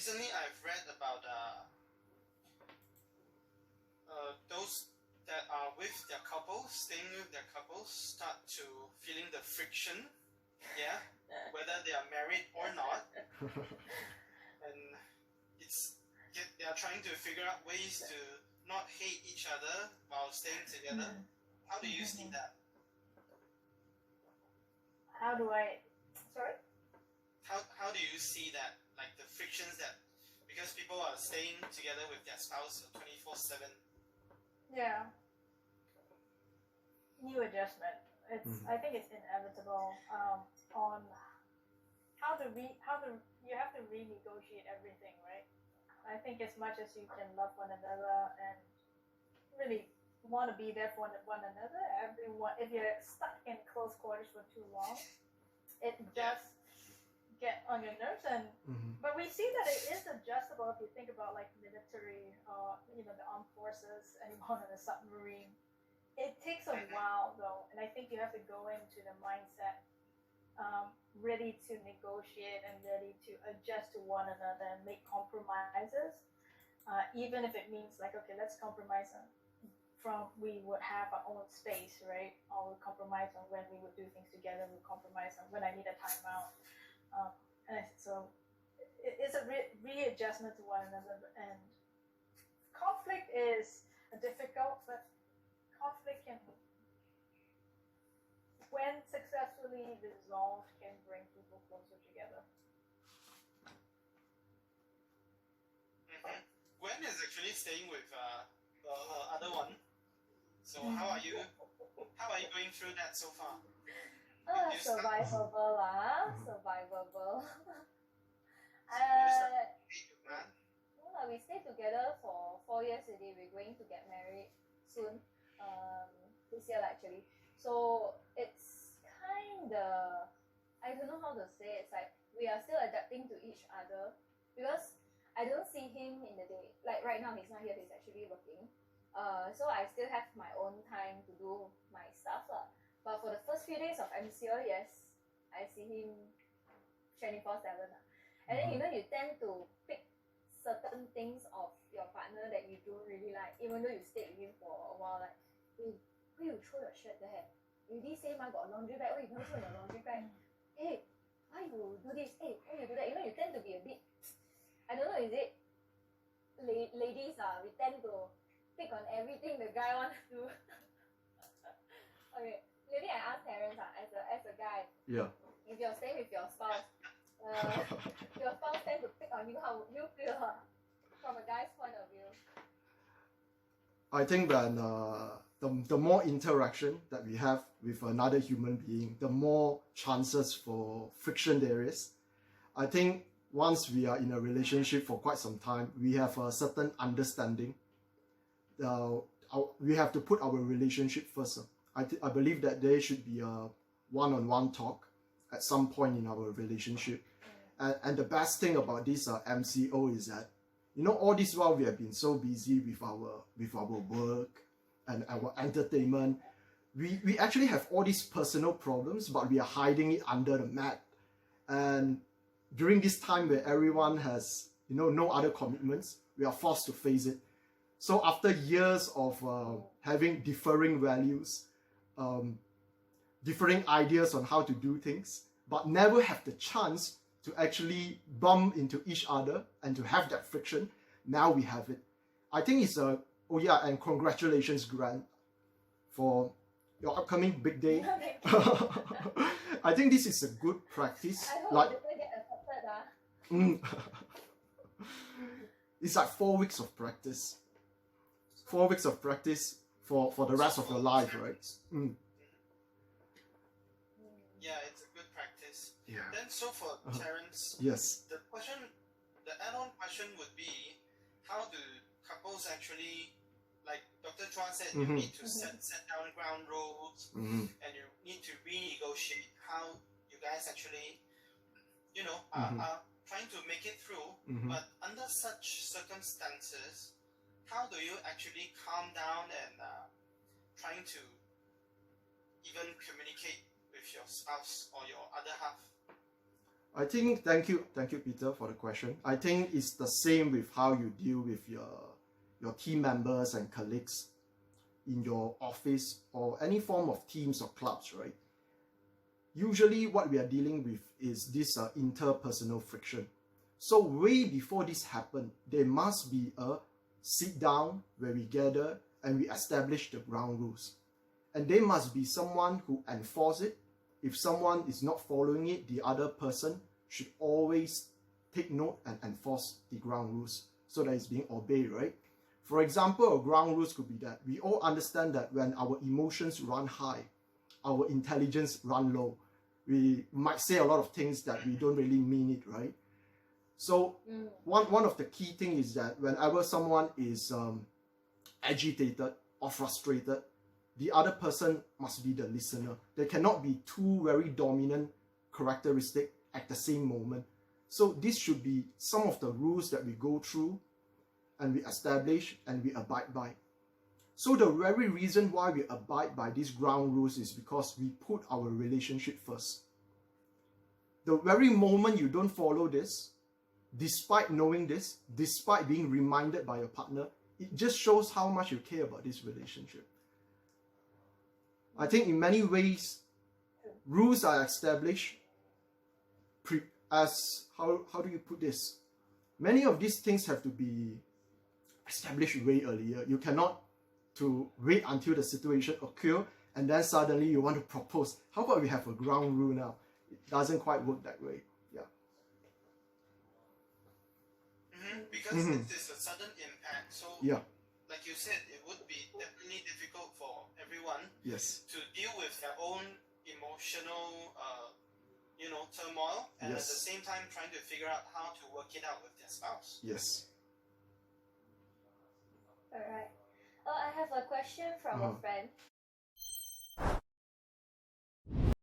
recently I've read about those that are with their couples, staying with their couples, start to feeling the friction, yeah, whether they are married or not, and they are trying to figure out ways to not hate each other while staying together. How do you see that? How do I? Sorry. How do you see that? Like the frictions that because people are staying together with their spouse 24/7. Yeah. New adjustment. I think it's inevitable. On you have to renegotiate everything, right? I think as much as you can love one another and really want to be there for one another, if you're stuck in close quarters for too long, it does get on your nerves. And but we see that it is adjustable if you think about like military, the armed forces, anyone on a submarine. It takes a while though, and I think you have to go into the mindset ready to negotiate and ready to adjust to one another and make compromises, even if it means like, okay, let's compromise we would have our own space, right? Or we'll compromise on when we would do things together. We'll compromise on when I need a timeout. And so it's a readjustment to one another. And conflict is difficult, but conflict can, when successfully resolved, can bring people closer together. Gwen is actually staying with her other one. So how are you going through that so far? Survivable survivable. We stayed together for 4 years already. We're going to get married soon, this year actually. So it's kinda, I don't know how to say. It's like we are still adapting to each other because I don't see him in the day. Like right now, he's not here. He's actually working. So I still have my own time to do my stuff lah. But for the first few days of MCO, yes, I see him 24/7 lah. And then you tend to pick certain things of your partner that you don't really like, even though you stayed with him for a while. Like, hey, why you throw your shirt there? You did say I got a laundry bag. Why you don't throw your laundry bag? Hey, why you do this? Hey, why you do that? You tend to be a bit, I don't know, is it ladies we tend to pick on everything the guy wants to do. Okay, maybe I ask Terrence as a guy. Yeah. If you're staying with your spouse, your spouse tends to pick on you, how would you feel from a guy's point of view? I think that the more interaction that we have with another human being, the more chances for friction there is. I think once we are in a relationship for quite some time, we have a certain understanding. We have to put our relationship first. I believe that there should be a one-on-one talk at some point in our relationship. And the best thing about this MCO is that, all this while we have been so busy with our work and our entertainment, we actually have all these personal problems, but we are hiding it under the mat. And during this time where everyone has no other commitments, we are forced to face it. So after years of having differing values, differing ideas on how to do things, but never have the chance to actually bump into each other and to have that friction, now we have it. I think it's and congratulations, Grant, for your upcoming big day. I think this is a good practice. I hope you don't get accepted. It's like 4 weeks of practice. 4 weeks of practice for the rest of your life, right? Yeah, it's a good practice. Yeah. Then so for Terrence, yes. The add-on question would be, how do couples actually, like Dr. Chua said, you need to set down ground rules, and you need to renegotiate how you guys actually, are trying to make it through. But under such circumstances, how do you actually calm down and trying to even communicate with your spouse or your other half? I think, thank you, Peter, for the question. I think it's the same with how you deal with your team members and colleagues in your office or any form of teams or clubs, right? Usually what we are dealing with is this interpersonal friction. So way before this happened, there must be a sit down where we gather and we establish the ground rules. And there must be someone who enforce it. If someone is not following it, the other person should always take note and enforce the ground rules so that it's being obeyed, right? For example, ground rules could be that we all understand that when our emotions run high, our intelligence run low. We might say a lot of things that we don't really mean it, right? So one of the key things is that whenever someone is agitated or frustrated, the other person must be the listener. There cannot be two very dominant characteristics at the same moment. So this should be some of the rules that we go through and we establish and we abide by. So the very reason why we abide by these ground rules is because we put our relationship first. The very moment you don't follow this, despite knowing this, despite being reminded by your partner, it just shows how much you care about this relationship. I think in many ways, rules are established as, how do you put this? Many of these things have to be established way earlier. You cannot to wait until the situation occurs and then suddenly you want to propose. How about we have a ground rule now? It doesn't quite work that way. Yeah. Because it is a sudden impact. So yeah. Like you said, it would be definitely difficult for everyone yes. to deal with their own emotional, turmoil, and yes. at the same time trying to figure out how to work it out with their spouse. Yes. Alright. I have a question from a friend.